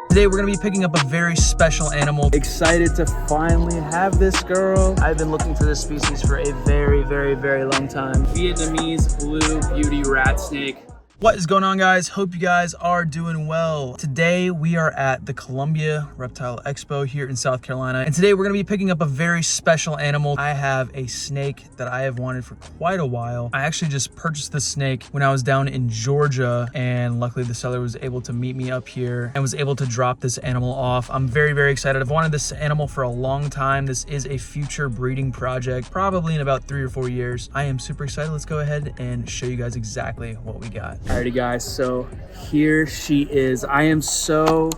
Today we're gonna be picking up a very special animal. Excited to finally have this girl. I've been looking for this species for a very long time. Vietnamese blue beauty rat snake. What is going on, guys? Hope you guys are doing well. Today we are at the Columbia Reptile Expo here in South Carolina. And today we're gonna be picking up a very special animal. I have a snake that I have wanted for quite a while. I actually just purchased this snake when I was down in Georgia, and luckily the seller was able to meet me up here and was able to drop this animal off. I'm very excited. I've wanted this animal for a long time. This is a future breeding project, probably in about 3 or 4 years. I am super excited. Let's go ahead and show you guys exactly what we got. Alrighty guys, so here she is. I am so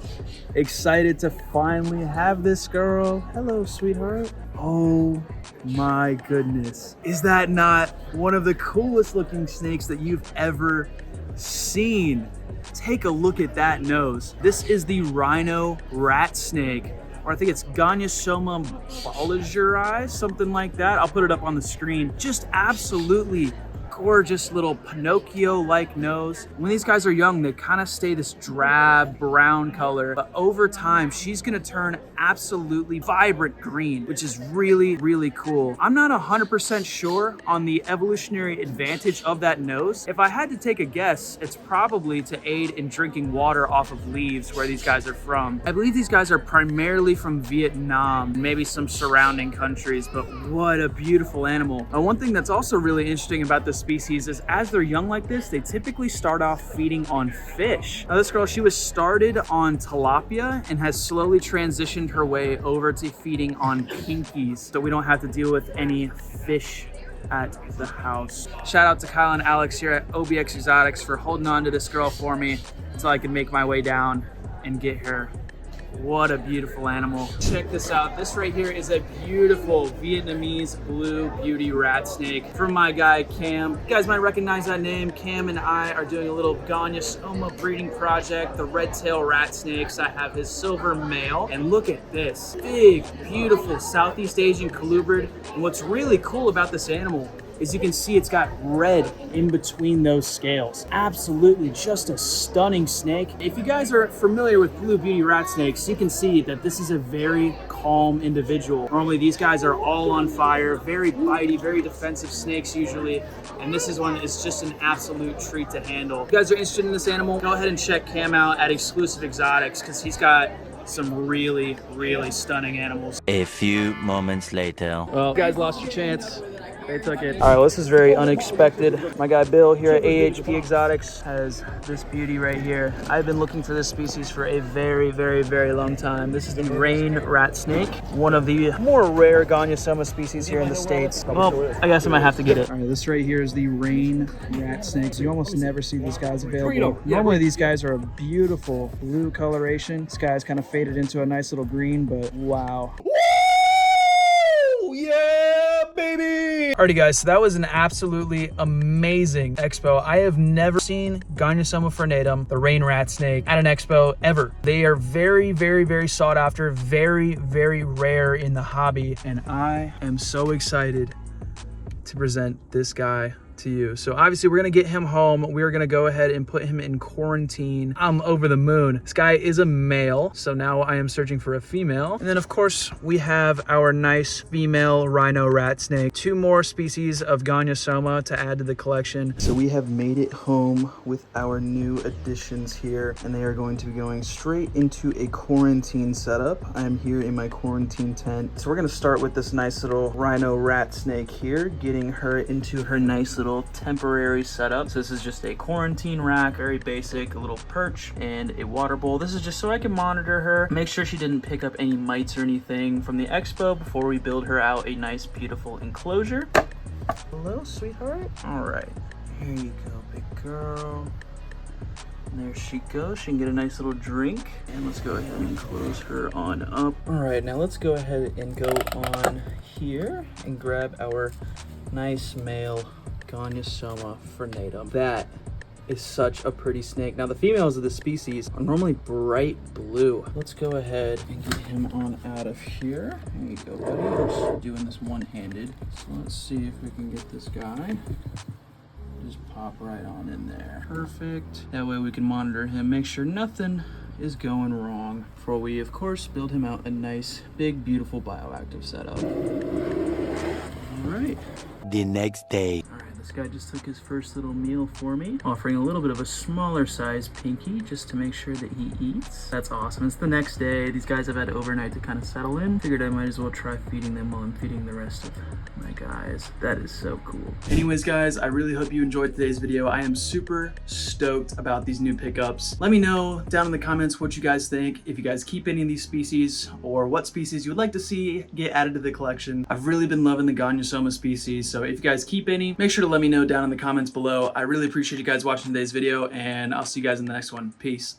excited to finally have this girl. Hello, sweetheart. Oh my goodness. Is that not one of the coolest looking snakes that you've ever seen? Take a look at that nose. This is the rhino rat snake, or I think it's Gonyosoma bolligeri, something like that. I'll put it up on the screen. Just absolutely gorgeous little Pinocchio-like nose. When these guys are young, they kind of stay this drab brown color, but over time, she's gonna turn absolutely vibrant green, which is really cool. I'm not 100% sure on the evolutionary advantage of that nose. If I had to take a guess, it's probably to aid in drinking water off of leaves where these guys are from. I believe these guys are primarily from Vietnam, maybe some surrounding countries, but what a beautiful animal. One thing that's also really interesting about this species is as they're young like this, they typically start off feeding on fish. Now this girl, she was started on tilapia and has slowly transitioned her way over to feeding on pinkies, so we don't have to deal with any fish at the house. Shout out to Kyle and Alex here at OBX Exotics for holding on to this girl for me until I could make my way down and get her. What a beautiful animal. Check this out. This right here is a beautiful Vietnamese blue beauty rat snake from my guy Cam. You guys might recognize that name. Cam and I are doing a little Gonyosoma breeding project, the red tail rat snakes. I have his silver male, and look at this big, beautiful Southeast Asian colubrid. And what's really cool about this animal is you can see it's got red in between those scales. Absolutely just a stunning snake. If you guys are familiar with blue beauty rat snakes, you can see that this is a very calm individual. Normally these guys are all on fire, very bitey, very defensive snakes usually, and this is one that's just an absolute treat to handle. If you guys are interested in this animal, go ahead and check Cam out at Exclusive Exotics because he's got some really stunning animals. A few moments later. Well, you guys lost your chance. They took it. All right, well, this is very unexpected. My guy Bill here at AHP Exotics has this beauty right here. I've been looking for this species for a very long time. This is the rain rat snake, one of the more rare Gonyosoma species here in the States. Well, I guess I might have to get it. All right, this right here is the rain rat snake. So you almost never see these guys available. Normally these guys are a beautiful blue coloration. This guy's kind of faded into a nice little green, but wow. Yeah, baby! Alrighty guys, so that was an absolutely amazing expo. I have never seen Gonyosoma frenatum, the rain rat snake, at an expo ever. They are very sought after, very rare in the hobby, and I am so excited to present this guy to you. So obviously we're gonna get him home. We're gonna go ahead and put him in quarantine. I'm over the moon. This guy is a male, so now I am searching for a female. And then of course we have our nice female rhino rat snake. 2 more species of Gonyosoma to add to the collection. So we have made it home with our new additions here, and they are going to be going straight into a quarantine setup. I am here in my quarantine tent. So we're gonna start with this nice little rhino rat snake here, getting her into her nice little temporary setup. So this is just a quarantine rack, very basic, a little perch and a water bowl. This is just so I can monitor her, make sure she didn't pick up any mites or anything from the expo before we build her out a nice beautiful enclosure. Hello, sweetheart. All right, here you go, big girl. And there she goes. She can get a nice little drink. And let's go ahead and close her on up. All right, now let's go ahead and go on here and grab our nice male Gonyosoma frenatum. That is such a pretty snake. Now the females of the species are normally bright blue. Let's go ahead and get him on out of here. There you go, buddy. I'm just doing this one-handed. So let's see if we can get this guy. Just pop right on in there. Perfect. That way we can monitor him, make sure nothing is going wrong before we, of course, build him out a nice, big, beautiful bioactive setup. All right. The next day. All right, this guy just took his first little meal for me, offering a little bit of a smaller size pinky just to make sure that he eats. That's awesome. It's the next day. These guys have had overnight to kind of settle in. Figured I might as well try feeding them while I'm feeding the rest of my guys. That is so cool. Anyways, guys, I really hope you enjoyed today's video. I am super stoked about these new pickups. Let me know down in the comments what you guys think, if you guys keep any of these species or what species you would like to see get added to the collection. I've really been loving the Gonyosoma species, so if you guys keep any, make sure to let me know down in the comments below. I really appreciate you guys watching today's video, and I'll see you guys in the next one. Peace.